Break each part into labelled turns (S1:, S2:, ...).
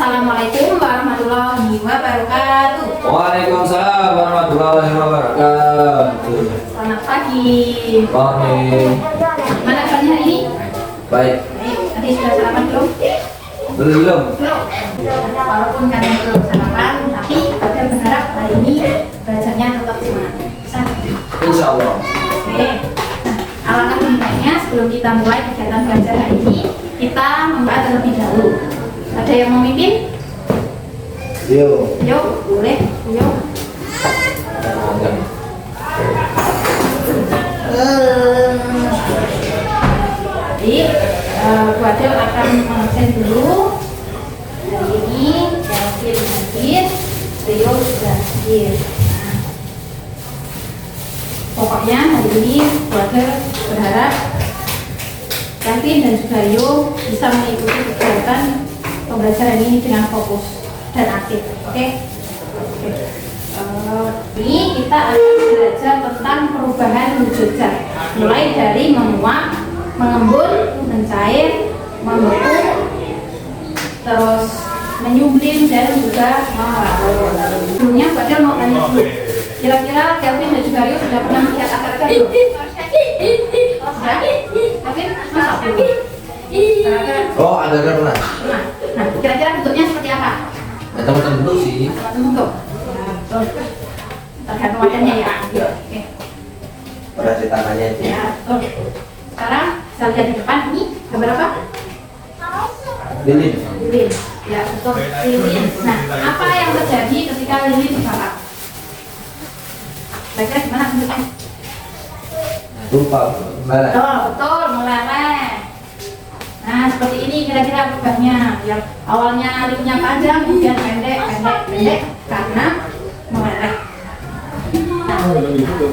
S1: Assalamualaikum warahmatullahi wabarakatuh.
S2: Waalaikumsalam warahmatullahi wabarakatuh.
S1: Selamat pagi.
S2: Pagi.
S1: Mana kabarnya hari ini?
S2: Baik.
S1: Baik. Tadi sudah sarapan belum?
S2: Belum.
S1: Belum. Walaupun kalian belum sarapan, tapi kalian berharap hari ini belajarnya tetap semangat. Bisa?
S2: Insya Allah.
S1: Oke. Nah, alangkah lebih baiknya sebelum kita mulai kegiatan belajar hari ini, kita membahas terlebih dahulu. Ada yang mau mimpin?
S2: Yuk.
S1: Yuk, boleh. Yuk. Jadi, Bu Adel akan mengabsen dulu. Hari ini Kelvin hadir, Rio sudah hadir. Nah, pokoknya hari ini Bu Adel berharap Kelvin dan juga Rio bisa mengikuti kegiatan pembelajaran ini dengan fokus dan aktif. Oke? Oke. Ini kita akan belajar tentang perubahan wujud zat, mulai dari menguap, mengembun, mencair, membeku, terus menyublim dan juga melarut. Sebelumnya Pak Adel mau tanya dulu, kira-kira Kelvin dan juga Rio sudah pernah melihat akar-akar belum? Oh, sudah? Kelvin masuk dulu.
S2: Oh, ada pernah.
S1: Nah, kira-kira bentuknya seperti apa?
S2: Ya, teman-teman bentuk sih.
S1: Bentuk. Ya, betul. Tergantung wajahnya ya. Oke.
S2: Pada tangannya itu.
S1: Ya, betul. Sekarang saya lihat di depan ini gambar apa?
S2: Lilin.
S1: Lilin. Ya, betul. Lilin. Nah, apa yang terjadi ketika lilin dibakar? Kira-kira gimana bentuknya?
S2: Lupa. Merah.
S1: Betul, betul, meleleh. Nah, seperti ini kira-kira perubahannya. Yang awalnya lilinnya panjang, kemudian pendek karena meleleh. Nah,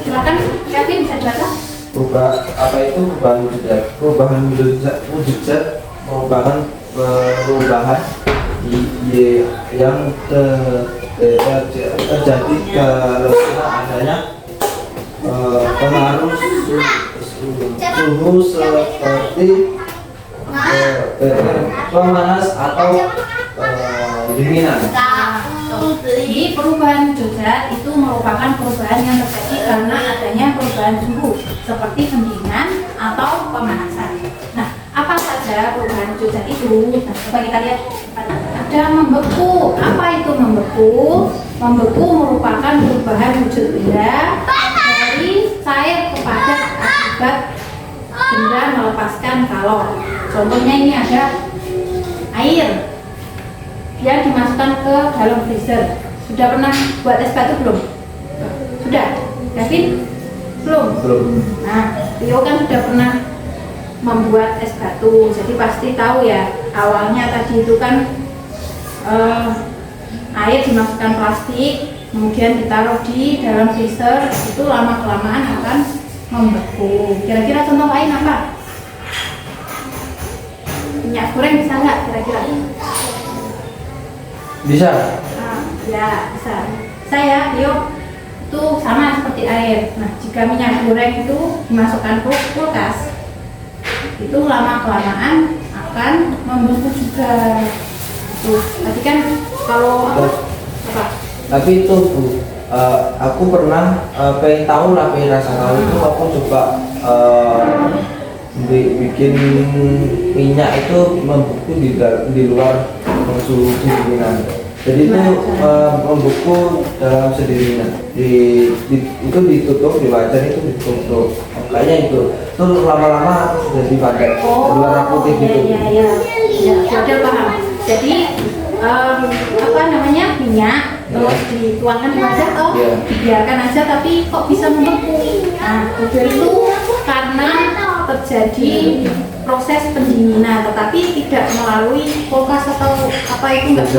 S1: silakan Kevin bisa dibaca.
S2: Perubahan wujud zat. Perubahan wujud zat merupakan perubahan yang terjadi karena adanya pengaruh suhu seperti pemanas atau dinginan.
S1: Jadi perubahan wujud zat itu merupakan perubahan yang terjadi karena adanya perubahan suhu seperti pendinginan atau pemanasan. Nah, apa saja perubahan wujud zat itu? Nah, coba kita lihat. Ada membeku. Apa itu membeku? Membeku merupakan perubahan wujud benda dari cair kepada akibat benda melepaskan kalor. Contohnya ini ada air yang dimasukkan ke dalam freezer. Sudah pernah buat es batu belum? Sudah? Kevin? Belum?
S2: Belum.
S1: Nah, Rio kan sudah pernah membuat es batu, jadi pasti tahu ya. Awalnya tadi itu kan air dimasukkan plastik, kemudian ditaruh di dalam freezer, itu lama-kelamaan akan membeku. Kira-kira contoh lain apa? Minyak goreng bisa nggak kira-kira?
S2: Bisa.
S1: Ya, bisa. Saya, Rio, itu sama seperti air. Nah, jika minyak goreng itu dimasukkan ke kulkas, itu lama-kelamaan akan membeku juga. Tuh, tadi kan kalau apa?
S2: Tapi itu Bu, aku pernah pengen tahu lah, pengen rasa tahu itu aku coba bikin minyak itu membeku di luar suhu dinginan. Jadi itu membeku dalam sendirinya. Itu ditutup di wajan, itu ditutup. Kayaknya itu lama-lama sudah dipakai warna putih gitu.
S1: Iya. Sudah paham. Jadi apa namanya, minyak terus dituangkan di wajan atau dibiarkan aja tapi kok bisa membeku? Nah, itu karena terjadi proses pendinginan, tetapi tidak melalui kulkas atau apa itu enggak,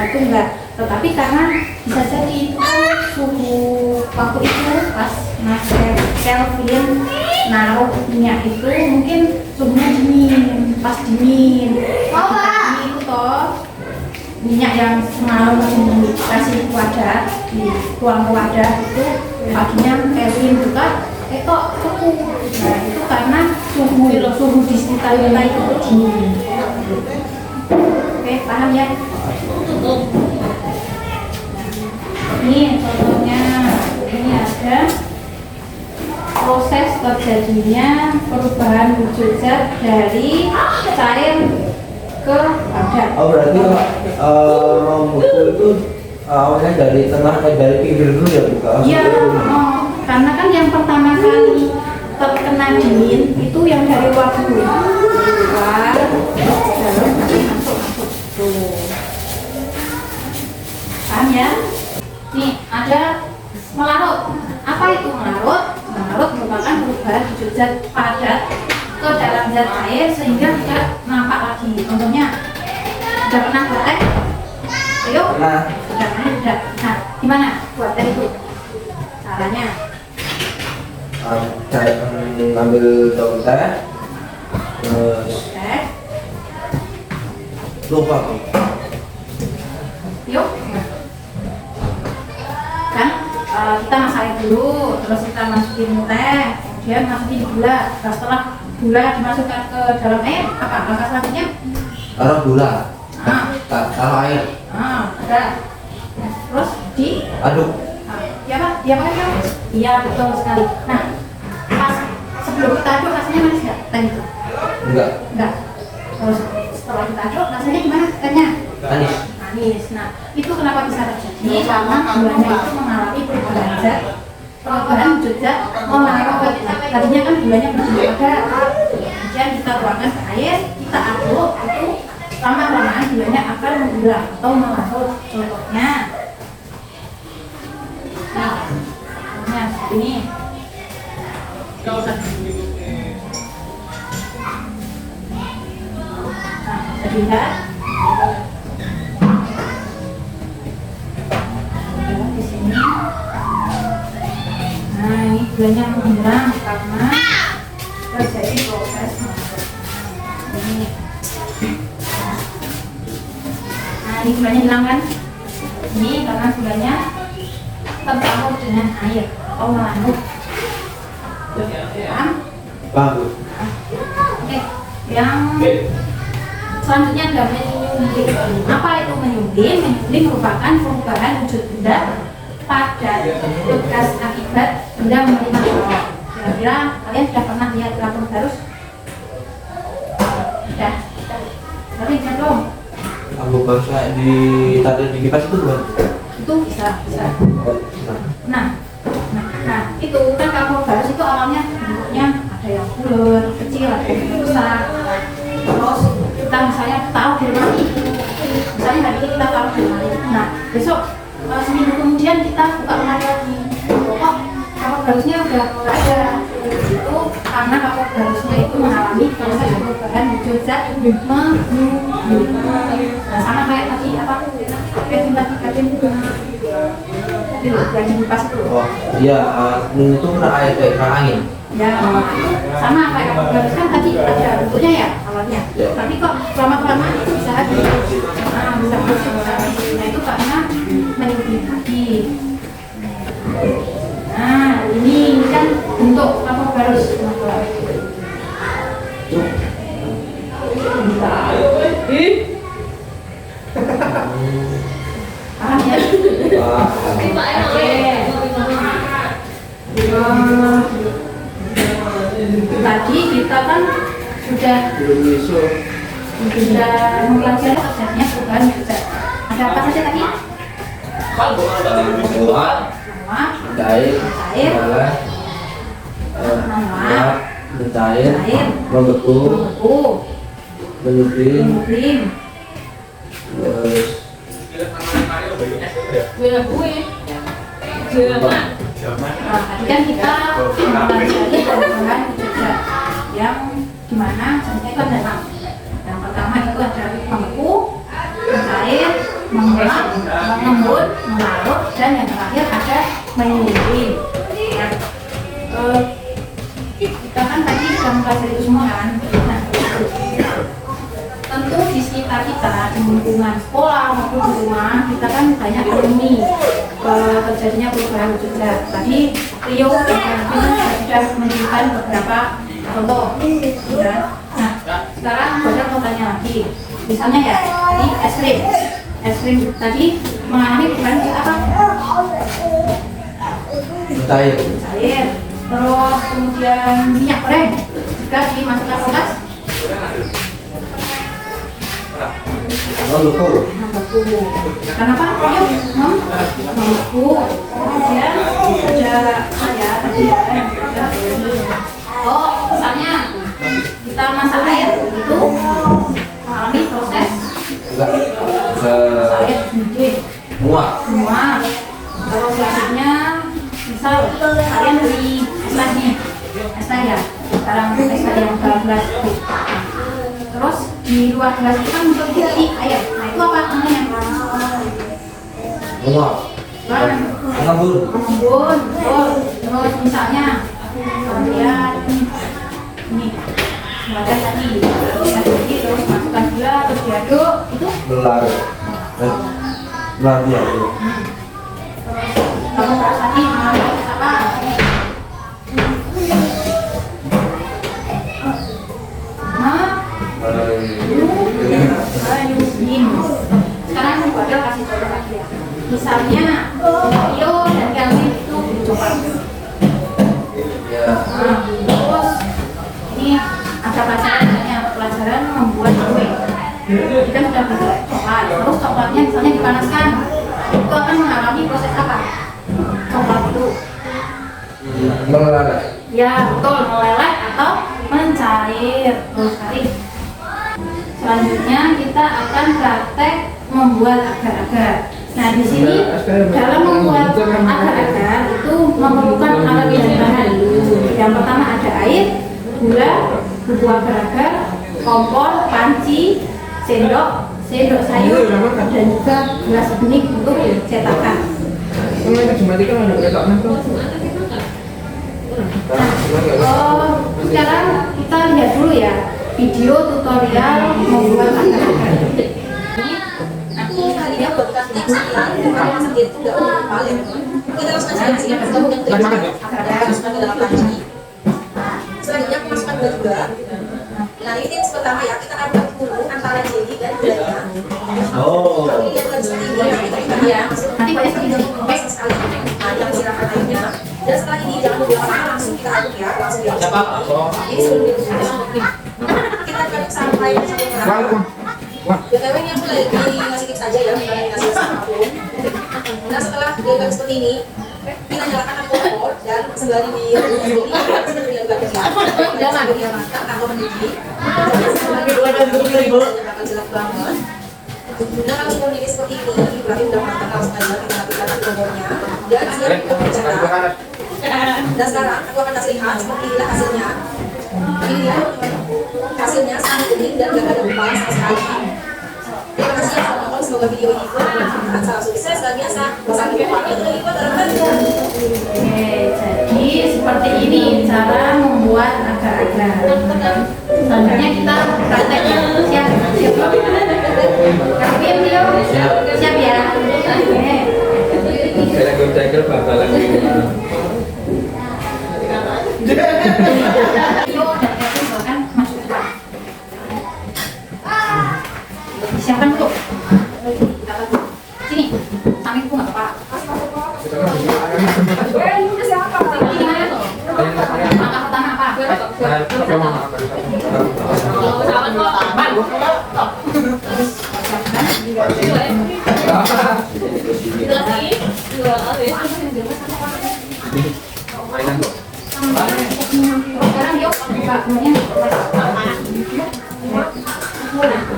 S1: itu enggak, tetapi karena bisa jadi itu kan suhu waktu itu pas Mas Kelvin naruh minyak itu mungkin suhunya dingin, pas dingin itu toh minyak yang semalam dikasih wadah, dituang ke wadah itu paginya Kelvin buka kok beku. Nah, itu karena suhu di sekitar kita itu dingin. Oke, paham ya? Ini contohnya, ini ada proses terjadinya perubahan wujud zat dari cair ke padat.
S2: Oh berarti memukul itu awalnya dari tengah dari pinggir dulu ya buka?
S1: Iya, karena kan yang pertama kali terkena dingin itu yang dari luar dulu. Luar, dalam, masuk. Tuh. Paham ya? Nih, ada melarut. Apa itu melarut? Melarut merupakan perubahan wujud zat padat ke dalam zat air sehingga tidak nampak lagi. Contohnya, sudah pernah praktek? Ayo.
S2: Nah,
S1: Sudah. Nah, gimana buat itu? Caranya?
S2: saya ambil daun teh, terus
S1: Teh.
S2: lupa.
S1: Yuk. Kan kita masak air dulu, terus kita masukin teh, kemudian masukin gula. Nah, setelah gula dimasukkan ke dalam air, apa langkah selanjutnya?
S2: Taruh gula,
S1: Nah,
S2: taruh air,
S1: ada. Terus
S2: aduk.
S1: Ya Pak, ya Pak ya? Iya betul sekali. Nah, pas sebelum kita aduk rasanya manis nggak? Teh itu?
S2: Enggak,
S1: Enggak. Terus setelah kita aduk rasanya gimana? Tehnya?
S2: manis.
S1: Manis. Nah, itu kenapa bisa terjadi? Karena gulanya itu mengalami perubahan zat, perubahan wujud zat melarut. Tadinya kan gulanya berbentuk padat. Kemudian kita tuangkan ke air, kita aduk, itu lama-lamaan gulanya akan menggulang atau melarut. Contohnya, nah, seperti ini. Nah, bisa dilihat. Di sini. Nah, ini gulanya menghilang karena terjadi proses masuk. Ini. Nah, ini gulanya hilang kan? Ini karena gulanya tercampur dengan air atau melarut. Paham?
S2: Paham.
S1: Oke, yang selanjutnya ada menyungking. Apa itu menyungking? Menyungking merupakan perubahan wujud benda pada bekas akibat benda menerima shock. Kira-kira kalian sudah pernah lihat kapur barus? Sudah. Tapi belum.
S2: Aku baru ditarik di kipas itu bukan?
S1: Itu bisa.
S2: Nah,
S1: Nah, itu kan kapur barus itu awalnya bentuknya ada yang bulat, kecil, ada yang besar. Terus kita misalnya taruh di lemari. Misalnya hari ini kita taruh di lemari. Nah, besok seminggu kemudian kita buka lemari lagi. Kok kapur barusnya udah nggak ada? Itu karena kapur barusnya itu mengalami proses perubahan wujud zat menyungking. Nah, sama kayak tadi apa? Kevin yang di kipas itu.
S2: oh iya, itu kena air kayak kena angin.
S1: Ya, sama kayak kapur barus kan tadi ada bentuknya ya awalnya.
S2: Ya.
S1: Tapi kok lama-kelamaan itu bisa habis. Nah, bisa masuk. Nah, itu karena menyungking tadi. Nah, ini kan bentuk kapur barus. Paham ya? Oke. Tadi kita kan sudah mempelajari prosesnya perubahan wujud zat. Ada apa saja tadi?
S2: Menguap, cair, mengalah, menguap, mencair, membeku, menyungking, terus
S1: tadi kan kita mempelajari perubahan wujud zat yang dimana sebenarnya itu ada 6. Yang pertama itu ada membeku, mencair, menguap, mengembun, melarut, dan yang terakhir ada menyungking. Kita kan tadi sudah mempelajari itu semua kan. Nah, tentu di sekitar kita di lingkungan sekolah maupun di rumah kita kan banyak alumni terjadinya perubahan wujud zat. Tadi Rio sudah menunjukkan beberapa contoh. Ya. Nah, sekarang Bojang mau tanya lagi. Misalnya ya, tadi es krim tadi mengalami perubahan apa?
S2: Cair.
S1: Cair. Terus kemudian minyak goreng jika dimasukkan kulkas
S2: Membeku.
S1: kenapa? Yuk, membeku. Kemudian ada tadi ya. Oh, misalnya kita masak air itu mengalami proses
S2: Enggak.
S1: air mendidih
S2: Muak.
S1: semua. Kalau selanjutnya misal kalian beli es teh nih, es teh ya, sekarang es teh yang dalam gelas itu. Terus di luar gelas itu kan untuk diisi air. Nah itu apa namanya?
S2: Muak. Mengembun.
S1: Mengembun. Betul. Terus misalnya kemudian ini wadah tadi, terus masukkan gula, terus diaduk itu.
S2: Belar. Belar ya.
S1: Kamu tadi mengalami apa? Ayusin. Sekarang aku ada kasih contoh lagi ya. Misalnya Rio dan Kelvin itu coba. Terus ini ada pelajaran membuat kue. Kita sudah belajar coklat. Terus coklatnya misalnya dipanaskan, itu akan mengalami proses apa? Coklat itu
S2: Meleleh.
S1: ya betul, meleleh atau mencair. Terus sekali. Selanjutnya kita akan praktek membuat agar-agar. Nah di sini dalam membuat agar-agar itu memerlukan alat dan bahan. Yang pertama ada air, gula, bubuk agar-agar, kompor, panci, sendok sayur, dan juga gelas bening untuk cetakan. Sekarang kita lihat dulu ya video tutorial membuat agar-agar. Nanti kalian bekas tips kalian sendiri itu nggak perlu paling. Kita langsung aja sih masukkan ke dalam panci. Selanjutnya aku masukkan gula juga. Nah ini tips pertama ya, kita aduk dulu antara jelly dan gulanya.
S2: Oh.
S1: Kalau ini lihat seperti ini ya, nanti banyak sekali. Nah yang silakan airnya. Dan setelah ini jangan lupa langsung kita aduk ya, langsung diaduk. Jadi sebelum diaduk kita aduk sampai merata. BTW ini aku lagi ngasih tips aja ya, bukan ngasih apapun. Nah setelah diaduk seperti ini, kita nyalakan kompor dan sembari diaduk seperti ini, jangan dia matang atau mendidih. Akan jelek banget. Nah kalau sudah mendidih seperti ini, berarti udah matang, langsung aja kita matikan kompornya dan siap untuk dicetak. Dan sekarang aku akan kasih lihat seperti inilah hasilnya. Ini dia hasilnya sangat kuning dan gak ada lupa sama sekali. Terima kasih yang sudah nonton, semoga video ini bermanfaat. Salam sukses dan biasa. Sampai jumpa di video selanjutnya. Oke, jadi seperti ini cara membuat agar-agar. Selanjutnya kita praktek ya. Siap. Kalian Rio? Siap ya. Oke.
S2: Saya gue bakalan
S1: Rio dan Kevin bahkan masuk ke dalam. Disiapkan dulu. Sini, sampingku nggak apa-apa. Ini gimana tuh? Langkah pertama apa? Sekarang yuk buka gulanya.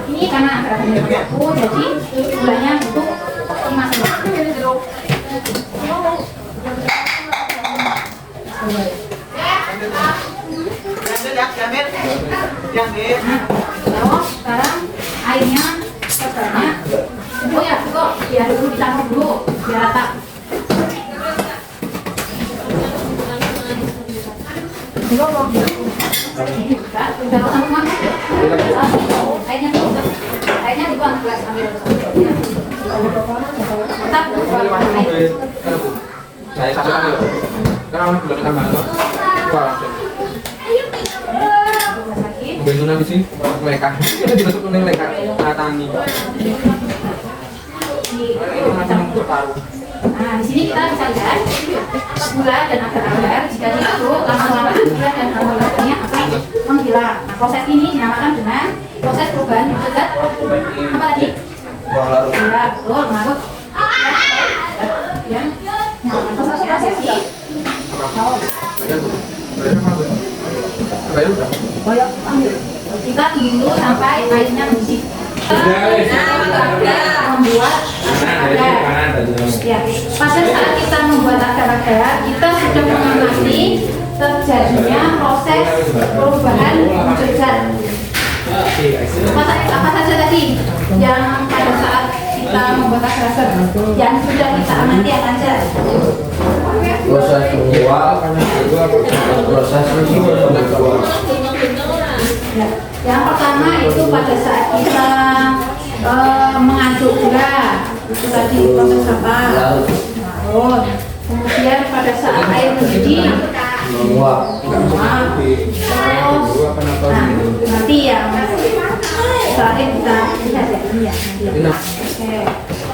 S1: Ini karena agar-agarnya aku, jadi gulanya untuk 5 sendok. Terus sekarang airnya sebanyak. Oh ya, kok biar dulu dicampur dulu biar rata. Airnya dibuang gelas ambil. Tetap buang air.
S3: Saya satu lagi loh. Karena belum tambah. Wah.
S1: Sakit.
S3: bentunan di sini mereka ditusuk kuning mereka tani
S1: Nah, di sini kita bisa lihat gula dan agar-agar jika diaduk lama-lama gula dan agar-agarnya akan menghilang. Nah, proses ini dinamakan dengan proses perubahan zat apa tadi? Gula, betul, larut. Yang prosesnya sesi. Kita tunggu sampai airnya mendidih. Membuat agar-agar. Ya, pada saat kita membuat agar-agar, kita sudah mengamati terjadinya proses perubahan wujud zat. Apa saja tadi yang pada saat kita membuat agar-agar yang sudah kita amati apa saja?
S2: Proses menjual, proses menjual.
S1: Ya, yang pertama itu pada saat kita mengaduk gula, itu tadi proses apa? Larut. Kemudian pada saat air mendidih,
S2: menguap.
S1: Terus, nah, nanti yang terakhir kita lihat ya ini ya. Oke.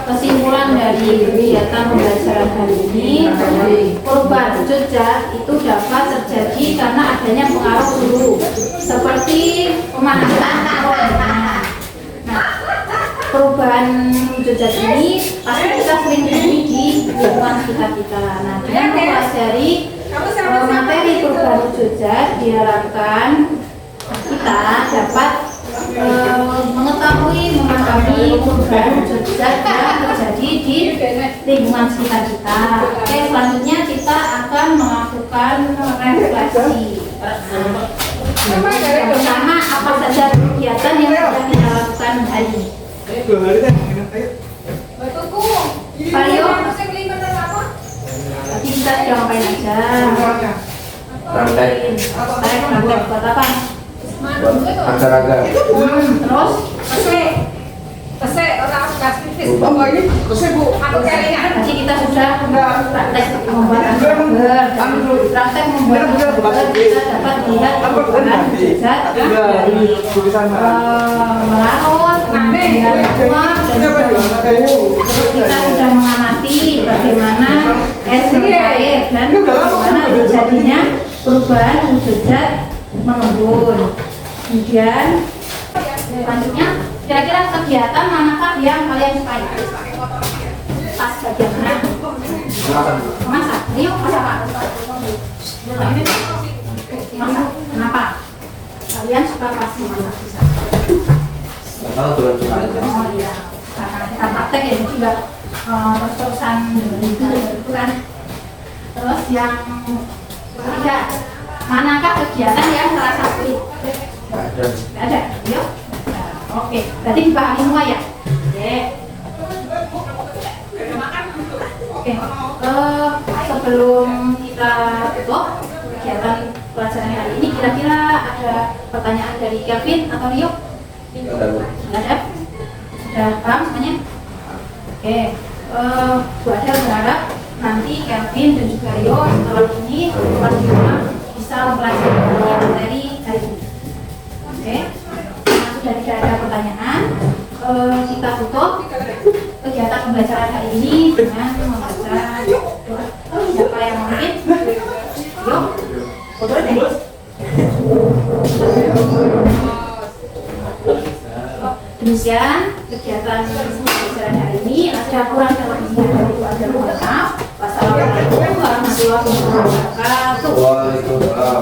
S1: Kesimpulan dari kegiatan pembelajaran hari ini, perubahan wujud zat itu dapat terjadi karena adanya pengaruh suhu seperti pemanasan. Nah, perubahan wujud zat ini pasti kita sering temui di lingkungan sekitar kita. Nah, dengan mempelajari materi perubahan wujud zat diharapkan kita dapat mengetahui, memahami perubahan wujud zat yang terjadi di lingkungan sekitar kita. Oke, selanjutnya kita akan melakukan refleksi. Yang pertama, apa saja kegiatan yang sudah kita lakukan hari ini? Vario, tadi kita sudah ngapain aja?
S2: Praktek
S1: Buat apa?
S2: agar-agar.
S1: Terus? Tadi kita sudah praktek membuat agar-agar. Praktek membuat agar kita dapat melihat perubahan wujud zat dari melarut, kemudian menguap, dan juga membeku. Kita sudah mengamati bagaimana es mencair dan bagaimana terjadinya perubahan wujud zat mengembun. Kemudian selanjutnya, kira-kira kegiatan manakah yang kalian sukai? Pas bagian mana? Masak. Ayo masak apa? Masak. Kenapa? Kalian suka pas masak?
S2: Tahu tuh aja.
S1: Oh iya, karena kita praktek ya juga terus-terusan gitu kan. Terus yang ketiga, manakah kegiatan yang terasa sulit?
S2: Ada.
S1: Nggak ada, yuk. Nah, oke, berarti dipahami semua ya. Oke. Oke. Sebelum kita tutup kegiatan pelajaran hari ini, kira-kira ada pertanyaan dari Kevin atau Rio? Nggak ada. Sudah paham semuanya? Oke. Bu Adel berharap nanti Kevin dan juga Rio setelah ini pas di rumah bisa mempelajari materi hari ini. Oke, nah, sudah tidak ada pertanyaan, kita tutup kegiatan pembelajaran hari ini dengan membaca doa. Siapa yang mungkin? Yuk, foto deh. Demikian kegiatan pembelajaran hari ini. Ada kurang lebihnya dari Bu Adel, mohon maaf. Wassalamualaikum warahmatullahi wabarakatuh.
S2: Waalaikumsalam.